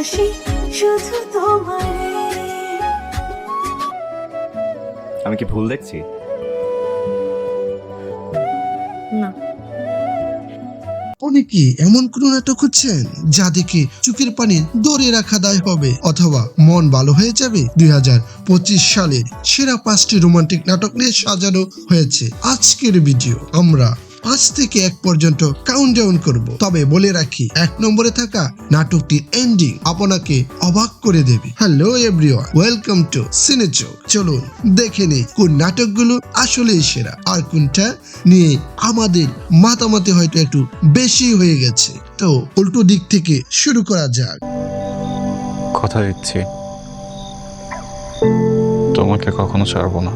ভালোবাসি শুধু তোমারে। আমি কি ভুল দেখছি? না, অনেকে এমন কোন নাটক খুঁজছেন যা দেখে চোখের পানি ধরে রাখা দায় হবে অথবা মন ভালো হয়ে যাবে। 2025 সালের সেরা 5টি রোমান্টিক নাটক নিয়ে সাজানো হয়েছে আজকের ভিডিও। আমরা 5 থেকে 1 পর্যন্ত কাউন্টডাউন করব। তবে বলে রাখি, 1 নম্বরে থাকা নাটকটির এন্ডিং আপনাকে অবাক করে দেবে। হ্যালো এভরিওয়ান, ওয়েলকাম টু সিনেচক। চলুন দেখে নেই কোন নাটকগুলো আসলেই সেরা আর কোনটা নিয়ে আমাদের মাতামাতি হয়তো একটু বেশি হয়ে গেছে। তো উল্টো দিক থেকে শুরু করা যাক। কথা দিচ্ছি তোমাকে কখনো ছাড়বো না।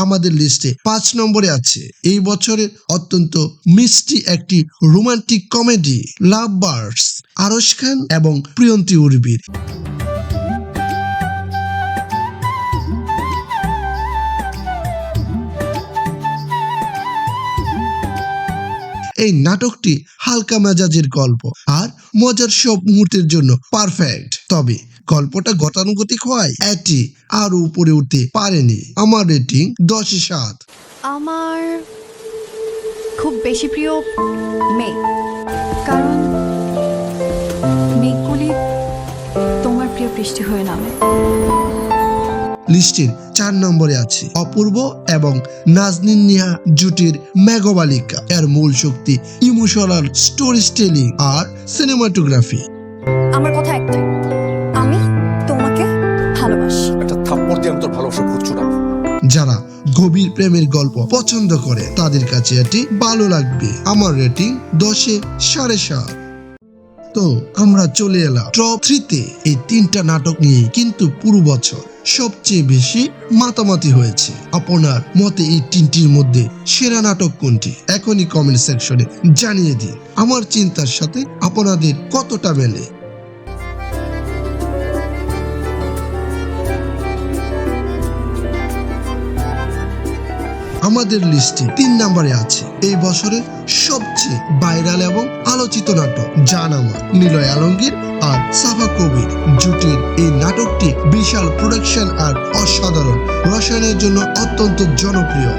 আমাদের লিস্টে 5 নম্বরে আছে এই বছরের অত্যন্ত মিষ্টি একটি রোমান্টিক কমেডি, লাভ বার্ডস, আরশ খান এবং প্রিয়ন্তী উর্বির। এই নাটকটি হালকা মেজাজের গল্প আর মজার সব মুহূর্তের জন্য পারফেক্ট। তবে গল্পটা গতানুগতিক হয় এটি আরো উপরে উঠতে পারেনি। আমার রেটিং 10/7। আমার খুব বেশি প্রিয় মেঘ, কারণ মেঘগুলি তোমার প্রিয় বৃষ্টি হয়ে নামে। লিস্টের 4 নম্বরে আছে অপূর্ব এবং নাজনীন নিহা জুটির মেঘবালিকা। এর মূল শক্তি ইমোশনাল স্টোরি টেলিং আর সিনেমাটোগ্রাফি। আমার কথা একটাই, আমি তোমাকে ভালোবাসি। একটা থাপ্পড় দিয়ে আমি তোর ভালোবাসা ভুলছো না। যারা গভীর প্রেমের গল্প পছন্দ করে তাদের কাছে এটি ভালো লাগবে। আমার রেটিং 10/7.5। তো আমরা চলে এলাম টপ 3-তে। এই 3টা নাটক নিয়ে কিন্তু পুরো বছর সবচেয়ে বেশি মাতামাতি হয়েছে। আপনার মতে এই 3টির মধ্যে সেরা নাটক কোনটি? এখনই কমেন্ট সেকশনে জানিয়ে দিন। আমার চিন্তার সাথে আপনাদের কতটা মেলে। আমাদের লিস্টে 3 নম্বরে আছে এই বছরের সবচেয়ে ভাইরাল এবং আলোচিত নাটক জানামা। নিলয় আলমগীর আর সাফা কবির জুটির এই নাটকটি বিশাল প্রোডাকশন আর অসাধারণ রসায়নের জন্য অত্যন্ত জনপ্রিয়।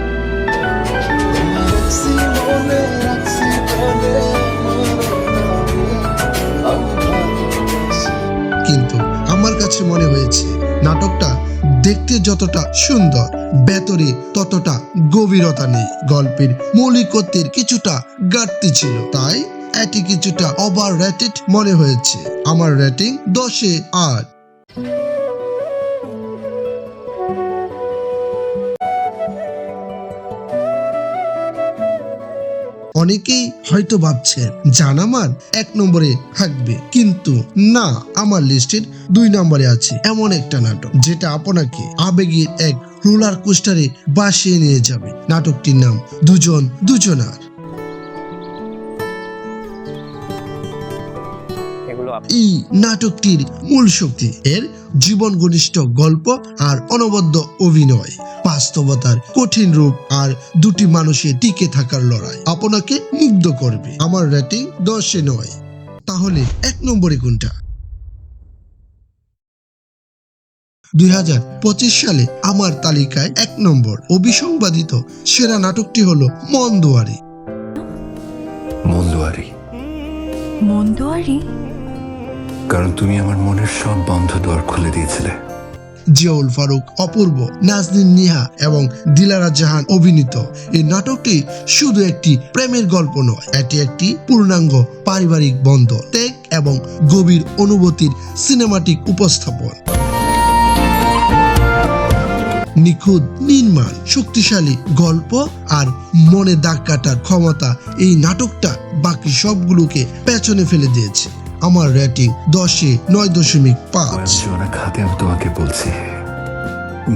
কিন্তু আমার কাছে মনে হয়েছে নাটকটা দেখতে যতটা সুন্দর, ভেতরে ততটা গভীরতা নেই। গল্পের মৌলিকত্বের কিছুটা ঘাটতি ছিল, তাই এটি কিছুটা ওভার রেটেড মনে হয়েছে। আমার রেটিং 10/8। অনেকেই হয়তো ভাবছেন জানামার 1 নম্বরে থাকবে, কিন্তু না, আমার লিস্টের 2 নম্বরে আছে এমন একটা নাটক যেটা আপনাকে আবেগের এক রোলার কোস্টারে ভাসিয়ে নিয়ে যাবে। নাটকটির নাম দুজন দুজনার। এই নাটকটির মূল শক্তি এর জীবন ঘনিষ্ঠ গল্প আর অনবদ্য অভিনয়। বাস্তবতার কঠিন রূপ আর দুটি মানুষের টিকে থাকার লড়াই আপনাকে মুগ্ধ করবে। আমার রেটিং 10/9। তাহলে 1 নম্বরে কোনটা? 2025 সালে আমার তালিকায় 1 নম্বর অবিসংবাদিত সেরা নাটকটি হলো মনদুয়ারি। মন্দুয়ারি, মন্দুয়ারি? কারণ তুমি আমার মনের সব বন্ধ দ্বার খুলে দিয়েছিলে। জিয়াউল ফারুক, অপূর্ব, নাজনীন নিহা এবং দিলারা জাহান অভিনীত এই নাটকটি শুধু একটি প্রেমের গল্প নয়, এটি একটি পূর্ণাঙ্গ পারিবারিক বন্ধন, ত্যাগ এবং গভীর অনুভূতির সিনেমাটিক উপস্থাপন। নিখুঁত নির্মাণ, শক্তিশালী গল্প আর মনে দাগ কাটার ক্ষমতা এই নাটকটা বাকি সবগুলোকে পেছনে ফেলে দিয়েছে। আমার রেটিং 10/9.5। অনেক হাতে আমি তোমাকে বলছি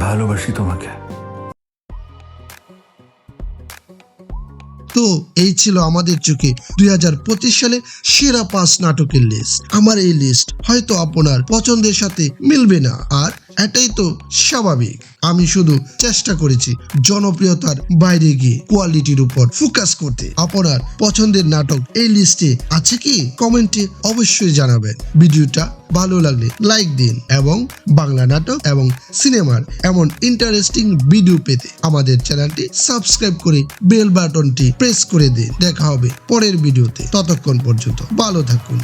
ভালোবাসি তোমাকে। তো এই ছিল আমাদের চোখে 2025 সালে সেরা 5 নাটকের লিস্ট। আমার এই লিস্ট হয়তো আপনার পছন্দের সাথে মিলবে না, আর এটাই তো স্বাভাবিক। আমি শুধু চেষ্টা করেছি জনপ্রিয়তার বাইরে গিয়ে কোয়ালিটির উপর ফোকাস করতে। আপনার পছন্দের নাটক এই লিস্টে আছে কি? কমেন্টে অবশ্যই জানাবেন। ভিডিওটা ভালো লাগলে লাইক দিন এবং বাংলা নাটক এবং সিনেমার এমন ইন্টারেস্টিং ভিডিও পেতে আমাদের চ্যানেলটি সাবস্ক্রাইব করে বেল বাটনটি প্রেস করে দিন। দেখা হবে পরের ভিডিওতে, ততক্ষণ পর্যন্ত ভালো থাকুন।